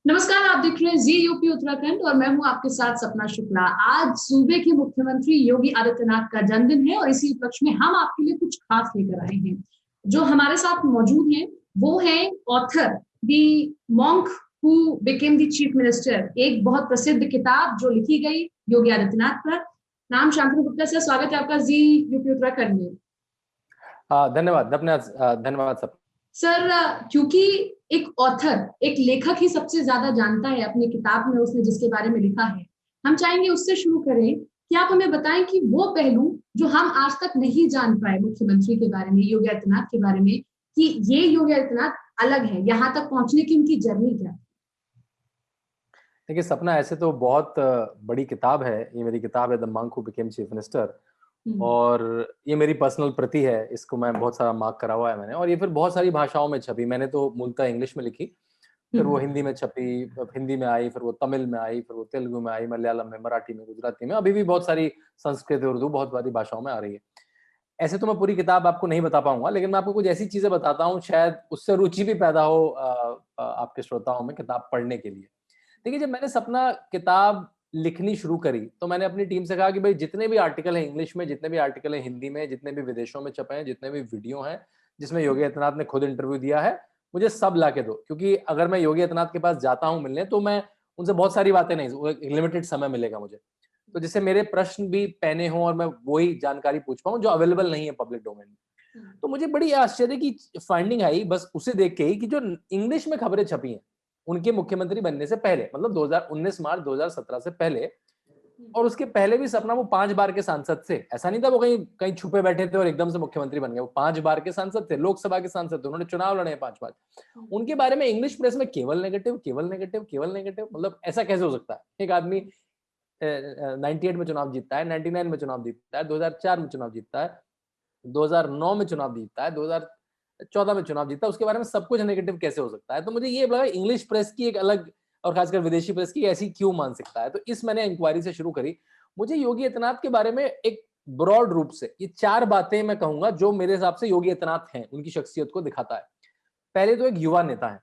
नमस्कार, आप देख रहे हैं जी यूपी उत्तराखंड और मैं हूं आपके साथ सपना शुक्ला। आज सूबे के मुख्यमंत्री योगी आदित्यनाथ का जन्मदिन है और इसी उपलक्ष्य में हम आपके लिए कुछ खास लेकर आए हैं। जो हमारे साथ मौजूद हैं वो है author the monk who became the chief minister, एक बहुत प्रसिद्ध किताब जो लिखी गई योगी आदित्यनाथ पर। नाम शांतनु गुप्ता सर, स्वागत है आपका जी यूपी उत्तराखंड में। धन्यवाद धन्यवाद धन्यवाद सब। सर, क्योंकि एक ऑथर, एक लेखक ही सबसे ज्यादा जानता है अपनी किताब में उसने जिसके बारे में लिखा है, हम चाहेंगे उससे शुरू करें कि आप हमें बताएं कि वो पहलू जो हम आज तक नहीं जान पाए मुख्यमंत्री के बारे में, योगी आदित्यनाथ के बारे में, कि ये योगी आदित्यनाथ अलग है, यहाँ तक पहुंचने की उनकी जर्नी क्या। देखिए सपना, ऐसे तो बहुत बड़ी किताब है। ये मेरी किताब है the monk who became chief minister, और ये मेरी पर्सनल प्रति है। इसको मैं बहुत सारा मार्क करा हुआ है मैंने, और ये फिर बहुत सारी भाषाओं में छपी। मैंने तो मूलतः इंग्लिश में लिखी, फिर वो हिंदी में छपी, हिंदी में आई, फिर वो तमिल में आई, फिर वो तेलुगु में आई, मलयालम में, मराठी में, गुजराती में, अभी भी बहुत सारी संस्कृत, उर्दू, बहुत सारी भाषाओं में आ रही है। ऐसे तो मैं पूरी किताब आपको नहीं बता पाऊंगा, लेकिन मैं आपको कुछ ऐसी चीजें बताता हूँ, शायद उससे रुचि भी पैदा हो आपके श्रोताओं में किताब पढ़ने के लिए। देखिए, जब मैंने सपना किताब लिखनी शुरू करी तो मैंने अपनी टीम से कहा कि भाई, जितने भी आर्टिकल हैं इंग्लिश में, जितने भी आर्टिकल हैं हिंदी में, जितने भी विदेशों में छपे हैं, जितने भी वीडियो हैं जिसमें योगी आदित्यनाथ ने खुद इंटरव्यू दिया है, मुझे सब ला के दो। क्योंकि अगर मैं योगी आदित्यनाथ के पास जाता हूं मिलने, तो मैं उनसे बहुत सारी बातें नहीं, लिमिटेड समय मिलेगा मुझे, तो जिससे मेरे प्रश्न भी पहने हों और मैं वही जानकारी पूछ पाऊं जो अवेलेबल नहीं है पब्लिक डोमेन में। तो मुझे बड़ी आश्चर्य की फाइंडिंग आई बस उसे देख के ही, कि जो इंग्लिश में खबरें छपी हैं उनके मुख्यमंत्री बनने से पहले, मतलब 2019 मार्च 2017 से पहले, और उसके पहले भी सपना वो 5 बार के सांसद थे। ऐसा नहीं था वो कहीं कहीं छुपे बैठे थे और एकदम से मुख्यमंत्री बन गए। वो 5 बार के सांसद थे, लोकसभा के सांसद थे, उन्होंने चुनाव लड़े 5 बार। उनके बारे में इंग्लिश प्रेस में केवल नेगेटिव, केवल नेगेटिव, केवल नेगेटिव। मतलब ऐसा कैसे हो सकता है? एक आदमी 98 में चुनाव जीतता है, 99 में चुनाव जीतता है, 2004 में चुनाव जीतता है, 2009 में चुनाव जीतता है, 2014 में चुनाव जीतता है, उसके बारे में सब कुछ नेगेटिव कैसे हो सकता है? तो मुझे ये लगा इंग्लिश प्रेस की एक अलग, और खासकर विदेशी प्रेस की, ऐसी क्यों मान सकता है? तो इस मैंने इंक्वायरी से शुरू करी। मुझे योगी आदित्यनाथ के बारे में एक ब्रॉड रूप से ये 4 बातें मैं कहूंगा जो मेरे हिसाब से योगी आदित्यनाथ हैं, उनकी शख्सियत को दिखाता है। पहले तो एक युवा नेता है।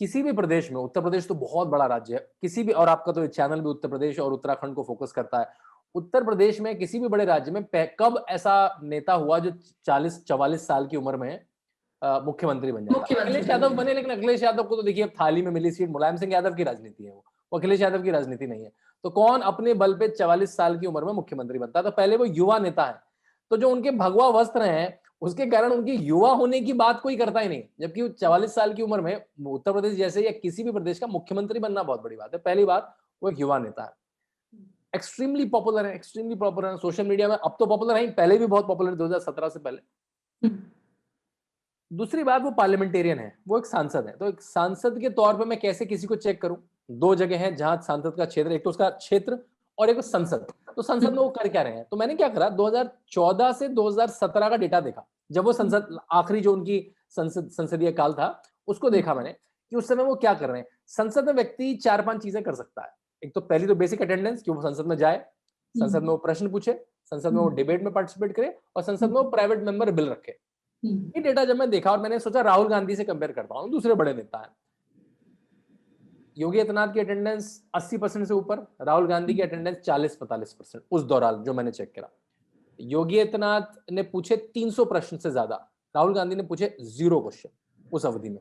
किसी भी प्रदेश में, उत्तर प्रदेश तो बहुत बड़ा राज्य है, किसी भी, और आपका तो चैनल भी उत्तर प्रदेश और उत्तराखंड को फोकस करता है, उत्तर प्रदेश में किसी भी बड़े राज्य में कब ऐसा नेता हुआ जो 40-44 साल की उम्र में मुख्यमंत्री बन जाता? अखिलेश यादव बने, लेकिन अखिलेश यादव को तो देखिए अब थाली में मिली सीट, मुलायम सिंह यादव की राजनीति है, वो अखिलेश यादव की राजनीति नहीं है। तो कौन अपने बल पे 44 साल की उम्र में मुख्यमंत्री बनता है? तो पहले वो युवा नेता है। तो जो उनके भगवा वस्त्र हैं उसके कारण उनकी युवा होने की बात कोई करता ही नहीं, जबकि 44 साल की उम्र में उत्तर प्रदेश जैसे या किसी भी प्रदेश का मुख्यमंत्री बनना बहुत बड़ी बात है। पहली बात, वो एक युवा नेता है, एक्सट्रीमली पॉपुलर है, एक्सट्रीमली पॉपुलर है सोशल मीडिया में। अब तो पॉपुलर है, पहले भी बहुत पॉपुलर, 2017 से पहले। दूसरी बात, वो पार्लियामेंटेरियन है, वो एक सांसद है। तो एक सांसद के तौर पे मैं कैसे किसी को चेक करूं? 2 जगह है जहां सांसद का क्षेत्र, एक तो उसका क्षेत्र और एक संसद। तो संसद में वो कर क्या रहे हैं? तो मैंने क्या करा, 2014 से 2017 का डेटा देखा, जब वो संसद आखिरी जो उनकी संसदीय काल था उसको देखा मैंने, कि उस समय वो क्या कर रहे हैं। संसद में व्यक्ति 4-5 चीजें कर सकता है। एक तो पहली तो बेसिक अटेंडेंस, कि वो संसद में जाए, संसद में वो प्रश्न पूछे, संसद में वो डिबेट में पार्टिसिपेट करे, और संसद में वो प्राइवेट मेंबर बिल रखे। ये डेटा जब मैं देखा और मैंने सोचा राहुल गांधी से कंपेयर करता हूं, दूसरे बड़े नेता हैं। योगी आदित्यनाथ की अटेंडेंस 80% से ऊपर, राहुल गांधी की अटेंडेंस 40-45% उस दौरान जो मैंने चेक करा। योगी आदित्यनाथ ने पूछे 300 प्रश्न से ज्यादा, राहुल गांधी ने पूछे 0 क्वेश्चन उस अवधि में।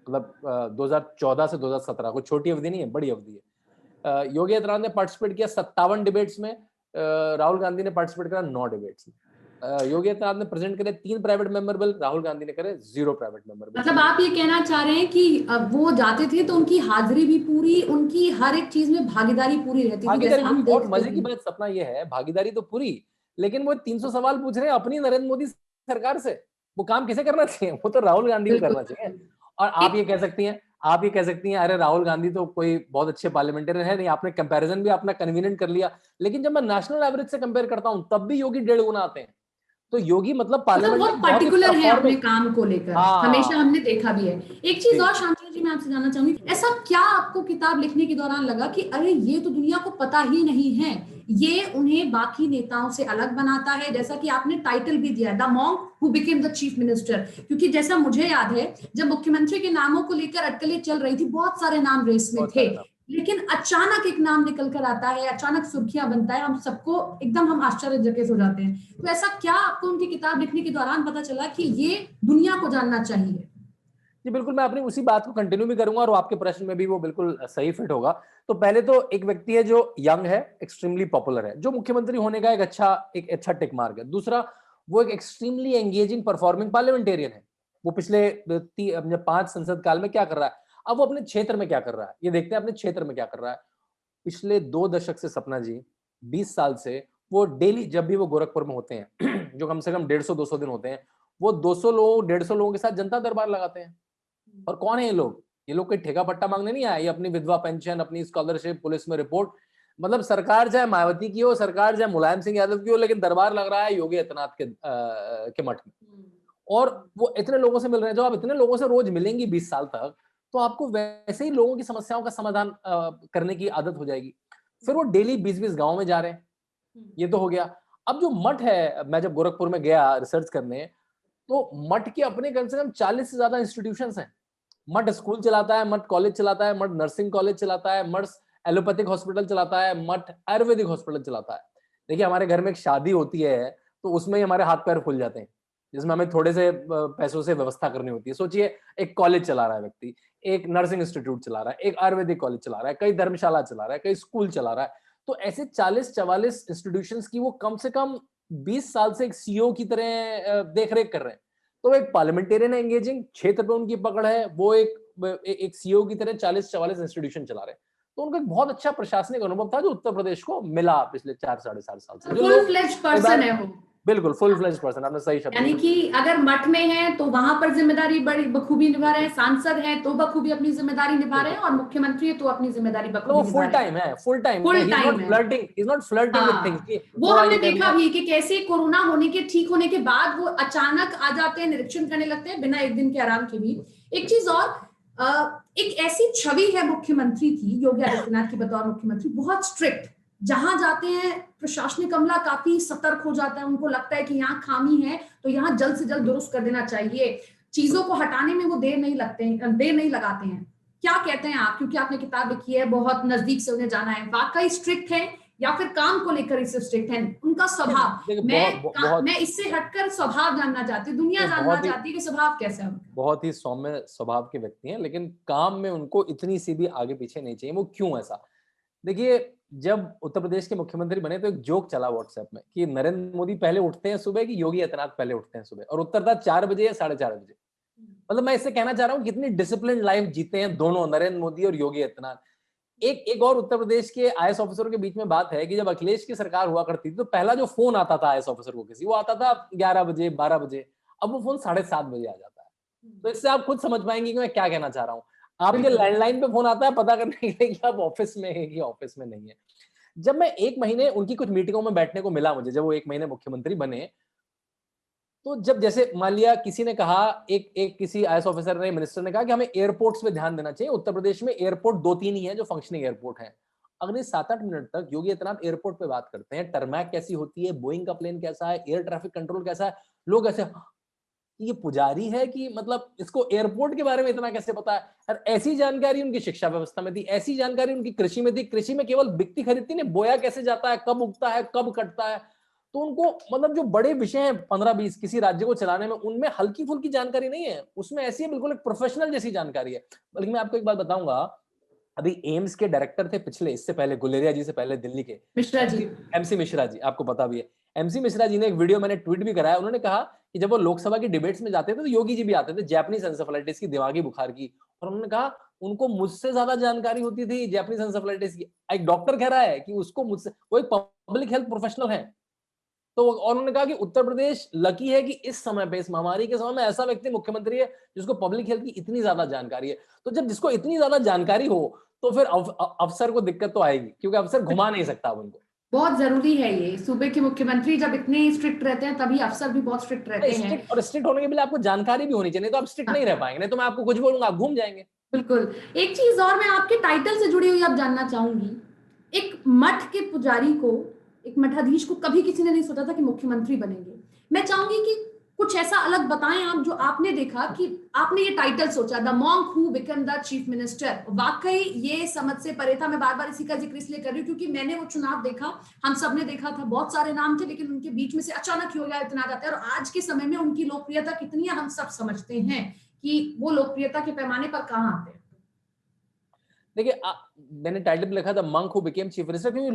मतलब 2014 से 2017, कोई छोटी अवधि नहीं है, बड़ी अवधि है। योगी आदित्यनाथ ने पार्टिसिपेट किया 57 डिबेट्स में, राहुल गांधी ने पार्टिसिपेट करा 9 डिबेट्स में। योगी आदित्यनाथ ने प्रेजेंट करे 3 private member bill, Rahul Gandhi ने करे 0 प्राइवेट मेंबर बिल। मतलब आप ये कहना चाह रहे हैं कि वो जाते थे तो उनकी हाजिरी भी पूरी, उनकी हर एक चीज में भागीदारी पूरी रहती थी, जैसे हम और देखते मजे की हैं। बात सपना ये है, भागीदारी तो पूरी, लेकिन वो 300 सवाल पूछ रहे हैं अपनी नरेंद्र मोदी सरकार से। वो काम किसे करना चाहिए? वो तो राहुल गांधी को करना चाहिए। और आप ये कह सकती हैं, अरे राहुल गांधी तो कोई बहुत अच्छे पार्लियामेंटेरियन है नहीं, आपने कंपैरिजन भी अपना कन्वीनियंट कर लिया। लेकिन जब मैं नेशनल एवरेज से कंपेयर करता हूं तब भी योगी 1.5 गुना आते हैं। तो योगी मतलब मतलब बहुत पर्टिकुलर है अपने काम को लेकर, हमेशा हमने देखा भी है। एक चीज और शांतनु जी मैं आपसे जानना चाहूंगी, ऐसा क्या आपको किताब लिखने के दौरान लगा कि अरे ये तो दुनिया को पता ही नहीं है, ये उन्हें बाकी नेताओं से अलग बनाता है, जैसा कि आपने टाइटल भी दिया, the monk who became the chief minister. क्योंकि जैसा मुझे याद है, जब मुख्यमंत्री के नामों को लेकर अटकलें चल रही थी, बहुत सारे नाम रेस में थे, लेकिन अचानक एक नाम निकल कर आता है, अचानक सुर्खियां बनता है, हम सबको एकदम हम आश्चर्यचकित हो जाते हैं। तो ऐसा क्या आपको उनकी किताब लिखने के दौरान पता चला कि ये दुनिया को जानना चाहिए? जी बिल्कुल, मैं अपनी उसी बात को कंटिन्यू भी करूंगा और आपके प्रश्न में भी वो बिल्कुल सही फिट होगा। तो पहले तो एक व्यक्ति है जो यंग है, एक्सट्रीमली पॉपुलर है, जो मुख्यमंत्री होने का एक अच्छा टिक मार्क है। दूसरा, वो एक एक्सट्रीमली एंगेजिंग परफॉर्मिंग पार्लियामेंटेरियन है। वो पिछले 5 संसद काल में क्या कर रहा है, अब वो अपने क्षेत्र में क्या कर रहा है, ये देखते हैं अपने क्षेत्र में क्या कर रहा है। पिछले 2 दशक से सपना जी, 20 साल से वो डेली जब भी वो गोरखपुर में होते हैं जो कम से कम 150-200 दिन होते हैं, वो 200 लोग 150 लोगों के साथ जनता दरबार लगाते हैं। और कौन है ये लोग? ये लोग कोई ठेका पट्टा मांगने नहीं आए, ये अपनी विधवा पेंशन, अपनी स्कॉलरशिप, पुलिस में रिपोर्ट, मतलब सरकार चाहे मायावती की हो, सरकार चाहे मुलायम सिंह यादव की हो, लेकिन दरबार लग रहा है योगी आदित्यनाथ के मठ में। और वो इतने लोगों से मिल रहे हैं, जो आप इतने लोगों से रोज मिलेंगी 20 साल तक, तो आपको वैसे ही लोगों की समस्याओं का समाधान करने की आदत हो जाएगी। फिर वो डेली 20-20 गांव में जा रहे हैं, ये तो हो गया। अब जो मठ है, मैं जब गोरखपुर में गया रिसर्च करने, तो मठ के अपने कम से कम 40 से ज्यादा इंस्टीट्यूशंस हैं। मठ स्कूल चलाता है, मठ कॉलेज चलाता है, मठ नर्सिंग कॉलेज चलाता है, मठ एलोपैथिक हॉस्पिटल चलाता है, मठ आयुर्वेदिक हॉस्पिटल चलाता है। देखिए, हमारे घर में एक शादी होती है तो उसमें ही हमारे हाथ पैर खुल जाते हैं, जिसमें हमें थोड़े से पैसों से व्यवस्था करनी होती है। सोचिए, एक कॉलेज चला रहा है व्यक्ति, एक नर्सिंग इंस्टीट्यूट चला रहा है, एक आयुर्वेदिक कॉलेज चला रहा है, कई धर्मशाला चला रहा है, कई स्कूल चला रहा है। तो ऐसे 40-44 इंस्टीट्यूशंस की वो कम से कम 20 साल से एक सीईओ की तरह देख रेख कर रहे हैं। तो एक पार्लियामेंटेरियन एंगेजिंग, क्षेत्र पे उनकी पकड़ है, वो एक सीईओ की तरह 40-44 इंस्टीट्यूशन चला रहे हैं। तो उनका एक बहुत अच्छा प्रशासनिक अनुभव था जो उत्तर प्रदेश को मिला पिछले 4-4.5 साल से। फुल फ्लेज्ड पर्सन है वो। बिल्कुल फुल फ्लेज्ड पर्सन, आपने सही शब्द, यानी कि अगर मठ में है तो वहां पर जिम्मेदारी बड़ी बखूबी निभा रहे हैं, सांसद हैं तो बखूबी अपनी जिम्मेदारी निभा रहे हैं, और मुख्यमंत्री है तो अपनी जिम्मेदारी बखूबी निभा रहे हैं। फुल टाइम है, full time flirting with things. वो हमने देखा भी कि कैसे कोरोना होने के ठीक होने के बाद वो अचानक आ जाते हैं, निरीक्षण करने लगते हैं बिना एक दिन के आराम के भी। एक चीज और, एक ऐसी छवि है मुख्यमंत्री की, योगी आदित्यनाथ की बतौर मुख्यमंत्री, बहुत स्ट्रिक्ट, जहां जाते हैं प्रशासनिक अमला काफी सतर्क हो जाता है, उनको लगता है कि यहाँ खामी है तो यहाँ जल्द से जल्द दुरुस्त कर देना चाहिए, चीजों को हटाने में वो देर नहीं लगाते हैं। क्या कहते हैं आप, क्योंकि आपने किताब लिखी है, बहुत नजदीक से उन्हें जाना है, वाकई स्ट्रिक्ट है या फिर काम को लेकर इससे स्ट्रिक्ट है? उनका स्वभाव, मैं इससे हटकर स्वभाव जानना चाहती हूँ, दुनिया जानना चाहती है कि स्वभाव कैसा है उनका। बहुत ही सौम्य स्वभाव के व्यक्ति हैं, लेकिन काम में उनको इतनी सी भी आगे पीछे नहीं चाहिए। वो क्यों ऐसा? देखिए, जब उत्तर प्रदेश के मुख्यमंत्री बने तो एक जोक चला व्हाट्सएप में कि नरेंद्र मोदी पहले उठते हैं सुबह कि योगी आदित्यनाथ पहले उठते हैं सुबह, और उत्तर था 4 बजे या 4:30 बजे। मतलब मैं इससे कहना चाह रहा हूँ कितनी डिसिप्लिन लाइफ जीते हैं दोनों, नरेंद्र मोदी और योगी आदित्यनाथ। एक और उत्तर प्रदेश के आईएएस ऑफिसरों के बीच में बात है कि जब अखिलेश की सरकार हुआ करती थी तो पहला जो फोन आता था आईएएस ऑफिसर को किसी, वो आता था 11 बजे 12 बजे, अब वो फोन 7:30 बजे आ जाता है। तो इससे आप खुद समझ पाएंगे कि मैं क्या कहना चाह रहा हूँ। आपके लैंडलाइन पे फोन आता है पता करने के लिए कि आप ऑफिस में है कि ऑफिस में नहीं है। जब मैं 1 महीने उनकी कुछ मीटिंगों में बैठने को मिला मुझे, जब वो 1 महीने मुख्यमंत्री बने, तो जब जैसे मान लिया किसी ने कहा, एक किसी आईएएस ऑफिसर ने, मिनिस्टर ने कहा कि हमें एयरपोर्ट्स पे ध्यान देना चाहिए, उत्तर प्रदेश में एयरपोर्ट 2-3 ही है जो फंक्शनिंग एयरपोर्ट है। अगले 7-8 मिनट तक योगी आदित्यनाथ एयरपोर्ट पे बात करते हैं, टरमैक कैसी होती है, बोइंग का प्लेन कैसा है, एयर ट्रैफिक कंट्रोल कैसा है। लोग ऐसे, ये पुजारी है कि मतलब इसको एयरपोर्ट के बारे में इतना कैसे पता है। और ऐसी जानकारी उनकी शिक्षा व्यवस्था में थी, ऐसी जानकारी उनकी कृषि में थी। कृषि में केवल बिकती खरीदती नहीं, बोया कैसे जाता है, कब उगता है, कब कटता है। तो उनको मतलब जो बड़े विषय हैं 15-20 किसी राज्य को चलाने में, उनमें हल्की फुल्की जानकारी नहीं है, उसमें ऐसी है बिल्कुल एक प्रोफेशनल जैसी जानकारी है। बल्कि मैं आपको एक बात बताऊंगा, अभी एम्स के डायरेक्टर थे पिछले, इससे पहले गुलेरिया जी से पहले दिल्ली के मिश्रा जी, एमसी मिश्रा जी, आपको पता भी है। एमसी मिश्रा जी ने एक वीडियो मैंने ट्वीट भी कराया, उन्होंने कहा कि जब वो लोकसभा की डिबेट्स में जाते थे तो योगी जी भी आते थे, जैपनीज एंसेफेलाइटिस की, दिमागी बुखार की, और उन्होंने कहा उनको मुझसे ज्यादा जानकारी होती थी जैपनीज एंसेफेलाइटिस की। एक डॉक्टर कह रहा है कि उसको मुझसे, वो एक पब्लिक हेल्थ प्रोफेशनल है। तो और उन्होंने कहा कि उत्तर प्रदेश लकी है कि इस समय पे, इस महामारी के समय में ऐसा व्यक्ति मुख्यमंत्री है जिसको पब्लिक हेल्थ की इतनी ज्यादा जानकारी है। तो जब जिसको इतनी ज्यादा जानकारी हो तो फिर अफसर को दिक्कत तो आएगी, क्योंकि अफसर घुमा नहीं सकता उनको। बहुत जरूरी है ये, सूबे के मुख्यमंत्री जब इतने स्ट्रिक्ट रहते हैं तभी अफसर भी बहुत स्ट्रिक्ट रहते हैं। और स्ट्रिक्ट होने के लिए आपको जानकारी भी होनी चाहिए, तो आप स्ट्रिक्ट नहीं रह पाएंगे, नहीं तो मैं आपको कुछ बोलूंगा आप घूम जाएंगे। बिल्कुल। एक चीज और मैं आपके टाइटल से जुड़ी हुई अब जानना चाहूंगी, एक मठ के पुजारी को, एक मठाधीश को कभी किसी ने नहीं सोचा था कि मुख्यमंत्री बनेंगे। मैं चाहूंगी कि कुछ ऐसा अलग बताएं आप जो आपने देखा कि आपने ये टाइटल सोचा, the monk who become the chief minister. वाकई ये समझ से परे था। मैं बार बार इसी का जिक्र इसलिए कर रही हूँ क्योंकि मैंने वो चुनाव देखा, हम सब ने देखा था, बहुत सारे नाम थे लेकिन उनके बीच में से अचानक हो गया इतना जाता है। और आज के समय में उनकी लोकप्रियता कितनी है हम सब समझते हैं कि वो लोकप्रियता के पैमाने पर कहाँ आते हैं। देखिए मैंने टाइटल पे लिखा था monk who became chief minister, क्योंकि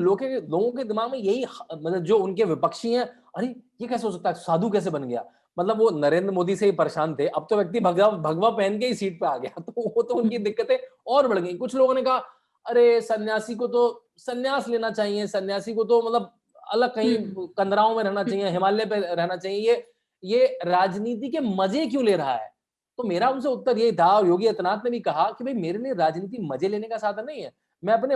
लोगों के दिमाग में यही, मतलब जो उनके विपक्षी हैं, अरे ये कैसे हो सकता है, साधु कैसे बन गया, मतलब वो नरेंद्र मोदी से ही परेशान थे, अब तो व्यक्ति भगवा पहन के ही सीट पे आ गया, तो वो तो उनकी दिक्कतें और बढ़ गई। कुछ लोगों ने कहा अरे सन्यासी को तो संन्यास लेना चाहिए, सन्यासी को तो मतलब अलग कहीं कंदराओं में रहना चाहिए, हिमालय पे रहना चाहिए, ये राजनीति के मजे क्यों ले रहा है। तो मेरा उनसे उत्तर यही था, और योगी आदित्यनाथ ने भी कहा कि भाई मेरे लिए राजनीति मजे लेने का साधन नहीं है, मैं अपने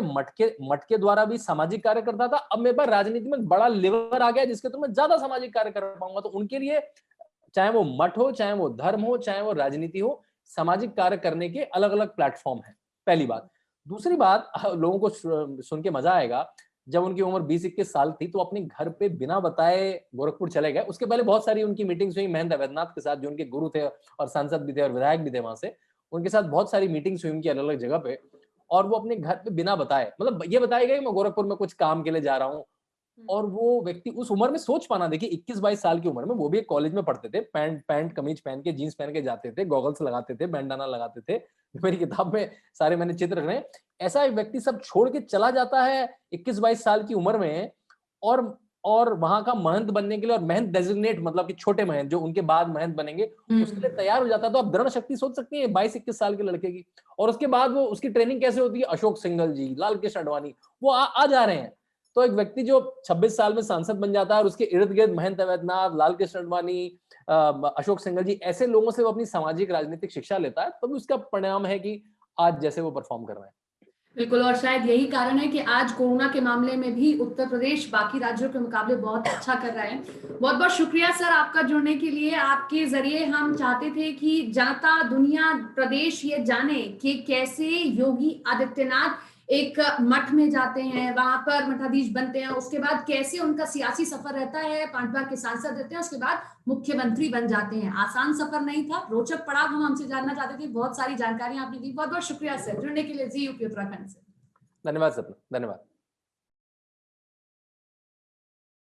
मठ के द्वारा भी सामाजिक कार्य करता था, अब मेरे पास राजनीति में बड़ा लेवर आ गया जिसके तो मैं ज्यादा सामाजिक कार्य कर पाऊंगा। तो उनके लिए चाहे वो मठ हो, चाहे वो धर्म हो, चाहे वो राजनीति हो, सामाजिक कार्य करने के अलग अलग प्लेटफॉर्म है, पहली बात। दूसरी बात, लोगों को सुन के मजा आएगा, जब उनकी उम्र 20-21 साल थी तो अपने घर पे बिना बताए गोरखपुर चले गए। उसके पहले बहुत सारी उनकी मीटिंग्स हुई महेंद्र वैद्यनाथ के साथ, जो उनके गुरु थे और सांसद भी थे और विधायक भी थे वहां से, उनके साथ बहुत सारी मीटिंग्स हुई उनकी अलग अलग जगह पे, और वो अपने घर पे बिना बताए, मतलब ये बताया गया कि मैं गोरखपुर में कुछ काम के लिए जा रहा हूँ। और वो व्यक्ति उस उम्र में सोच पाना, देखिए 21-22 साल की उम्र में, वो भी एक कॉलेज में पढ़ते थे, पैंट कमीज पहन के, जीन्स पहन के जाते थे, गॉगल्स लगाते थे, बैंडाना लगाते थे, मेरी किताब में सारे मैंने चित्र रखे। ऐसा एक व्यक्ति सब छोड़ के चला जाता है 21-22 साल की उम्र में, और वहां का महंत बनने के लिए, और महंत डेजिग्नेट मतलब कि छोटे महंत जो उनके बाद महंत बनेंगे, उसके लिए तैयार हो जाता है। तो आप दृढ़ शक्ति सोच सकती है 22-21 साल के लड़के की। और उसके बाद वो उसकी ट्रेनिंग कैसे होती है, अशोक सिंघल जी, लाल कृष्ण आडवाणी, वो आ जा रहे हैं। तो एक व्यक्ति जो 26 साल में सांसद बन जाता है और उसके इर्द गिर्द महेंद्र वैद्यनाथ, लाल कृष्ण आडवाणी, अशोक सिंघल जी, ऐसे लोगों से वो अपनी सामाजिक राजनीतिक शिक्षा लेता है, तभी उसका परिणाम है कि आज जैसे वो परफॉर्म कर रहे हैं। बिल्कुल, और शायद यही कारण है कि आज कोरोना के मामले में भी उत्तर प्रदेश बाकी राज्यों के मुकाबले बहुत अच्छा कर रहा है। बहुत बहुत शुक्रिया सर आपका जुड़ने के लिए। आपके जरिए हम चाहते थे कि जनता, दुनिया, प्रदेश ये जाने कि कैसे योगी आदित्यनाथ एक मठ में जाते हैं, वहां पर मठाधीश बनते हैं, उसके बाद कैसे उनका सियासी सफर रहता है, 5 बार के सांसद रहते हैं, उसके बाद मुख्यमंत्री बन जाते हैं। आसान सफर नहीं था, रोचक पड़ाव हम हमसे जानना चाहते थे। बहुत सारी जानकारी आपने दी। बहुत बहुत शुक्रिया सर जुड़ने के लिए जी यूपी उत्तराखंड से। धन्यवाद सपना, धन्यवाद।